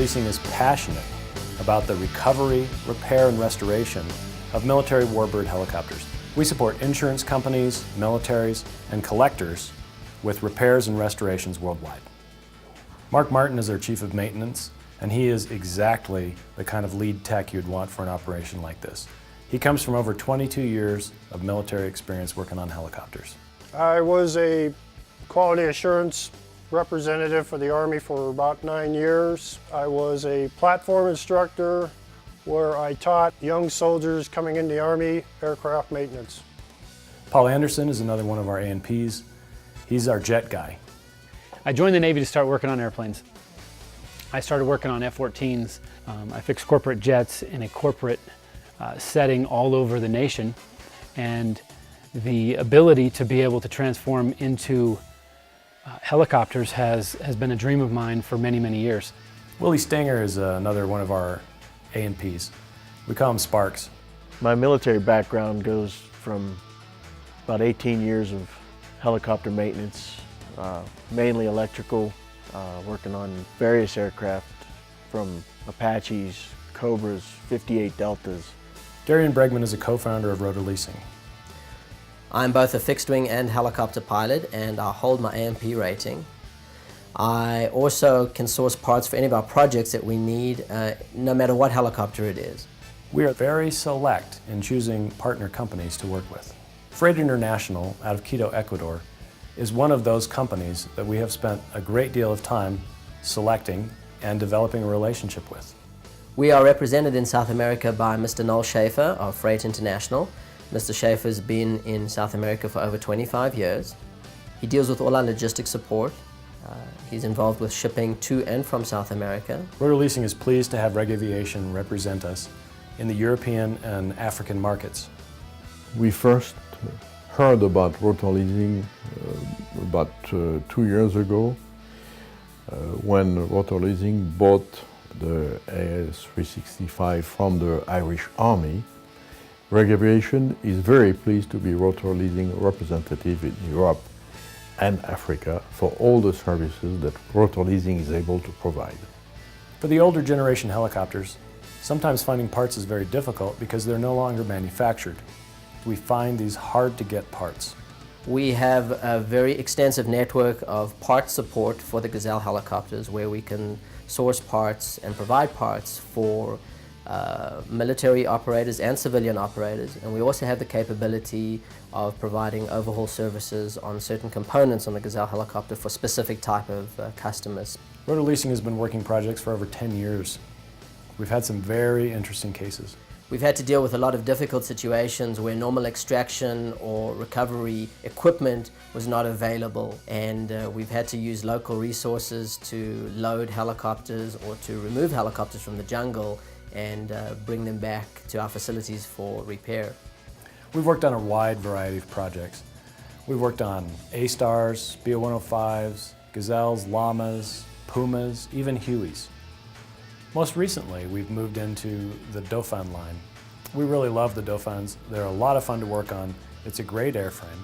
Leasing is passionate about the recovery, repair, and restoration of military warbird helicopters. We support insurance companies, militaries, and collectors with repairs and restorations worldwide. Mark Martin is our Chief of Maintenance, and he is exactly the kind of lead tech you'd want for an operation like this. He comes from over 22 years of military experience working on helicopters. I was a quality assurance representative for the Army for about 9 years. I was a platform instructor where I taught young soldiers coming into the Army aircraft maintenance. Paul Anderson is another one of our A&Ps. He's our jet guy. I joined the Navy to start working on airplanes. I started working on F-14s. I fixed corporate jets in a corporate setting all over the nation, and the ability to be able to transform into helicopters has been a dream of mine for many, many years. Willie Stinger is another one of our A&Ps. We call him Sparks. My military background goes from about 18 years of helicopter maintenance, mainly electrical, working on various aircraft from Apaches, Cobras, 58 Deltas. Darian Bregman is a co-founder of Rotor Leasing. I'm both a fixed-wing and helicopter pilot, and I hold my A&P rating. I also can source parts for any of our projects that we need, no matter what helicopter it is. We are very select in choosing partner companies to work with. Freight International out of Quito, Ecuador, is one of those companies that we have spent a great deal of time selecting and developing a relationship with. We are represented in South America by Mr. Noel Schaefer of Freight International. Mr. Schaefer has been in South America for over 25 years. He deals with all our logistics support. He's involved with shipping to and from South America. Rotor Leasing is pleased to have Reg Aviation represent us in the European and African markets. We first heard about Rotor Leasing about 2 years ago when Rotor Leasing bought the AS365 from the Irish Army. Reg Aviation is very pleased to be Rotor Leasing representative in Europe and Africa for all the services that Rotor Leasing is able to provide. For the older generation helicopters, sometimes finding parts is very difficult because they're no longer manufactured. We find these hard to get parts. We have a very extensive network of parts support for the Gazelle helicopters, where we can source parts and provide parts for military operators and civilian operators, and we also have the capability of providing overhaul services on certain components on the Gazelle helicopter for specific type of customers. Rotor Leasing has been working projects for over 10 years. We've had some very interesting cases. We've had to deal with a lot of difficult situations where normal extraction or recovery equipment was not available, and we've had to use local resources to load helicopters or to remove helicopters from the jungle and bring them back to our facilities for repair. We've worked on a wide variety of projects. We've worked on A-Stars, BO-105s, Gazelles, Llamas, Pumas, even Hueys. Most recently, we've moved into the Dauphin line. We really love the Dauphins. They're a lot of fun to work on. It's a great airframe,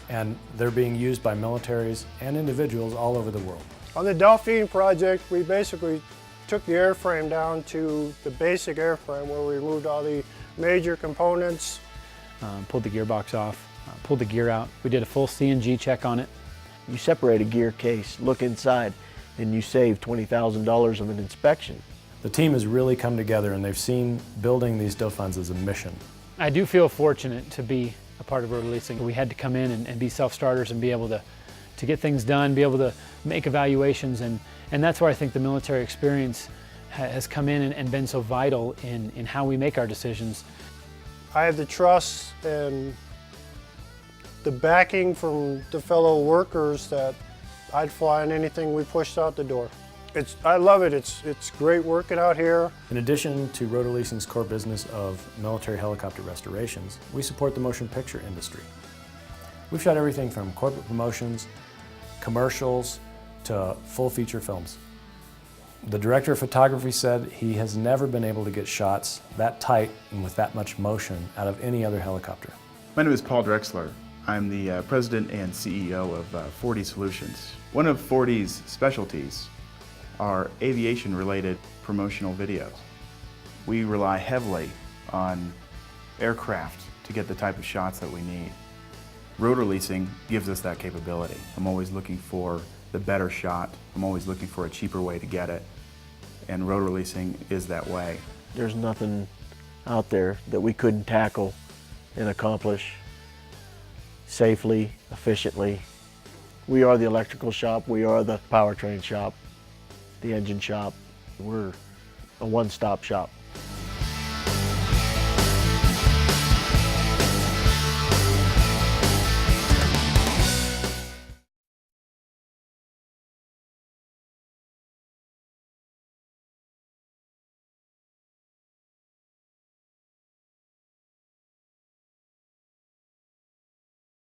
and they're being used by militaries and individuals all over the world. On the Dauphin project, we basically took the airframe down to the basic airframe where we removed all the major components. Pulled the gearbox off, pulled the gear out. We did a full CNG check on it. You separate a gear case, look inside, and you save $20,000 of an inspection. The team has really come together, and they've seen building these Dauphins as a mission. I do feel fortunate to be a part of Rotor Leasing. We had to come in and be self-starters and be able to get things done, be able to make evaluations, and that's where I think the military experience has come in and been so vital in how we make our decisions. I have the trust and the backing from the fellow workers that I'd fly on anything we pushed out the door. I love it. It's great working out here. In addition to Rotor Leasing's core business of military helicopter restorations, we support the motion picture industry. We've shot everything from corporate promotions, commercials, to full feature films. The director of photography said he has never been able to get shots that tight and with that much motion out of any other helicopter. My name is Paul Drexler. I'm the president and CEO of 4D Solutions. One of 4D's specialties are aviation-related promotional videos. We rely heavily on aircraft to get the type of shots that we need. Rotor Leasing gives us that capability. I'm always looking for the better shot. I'm always looking for a cheaper way to get it. And Rotor Leasing is that way. There's nothing out there that we couldn't tackle and accomplish safely, efficiently. We are the electrical shop, we are the powertrain shop, the engine shop. We're a one-stop shop.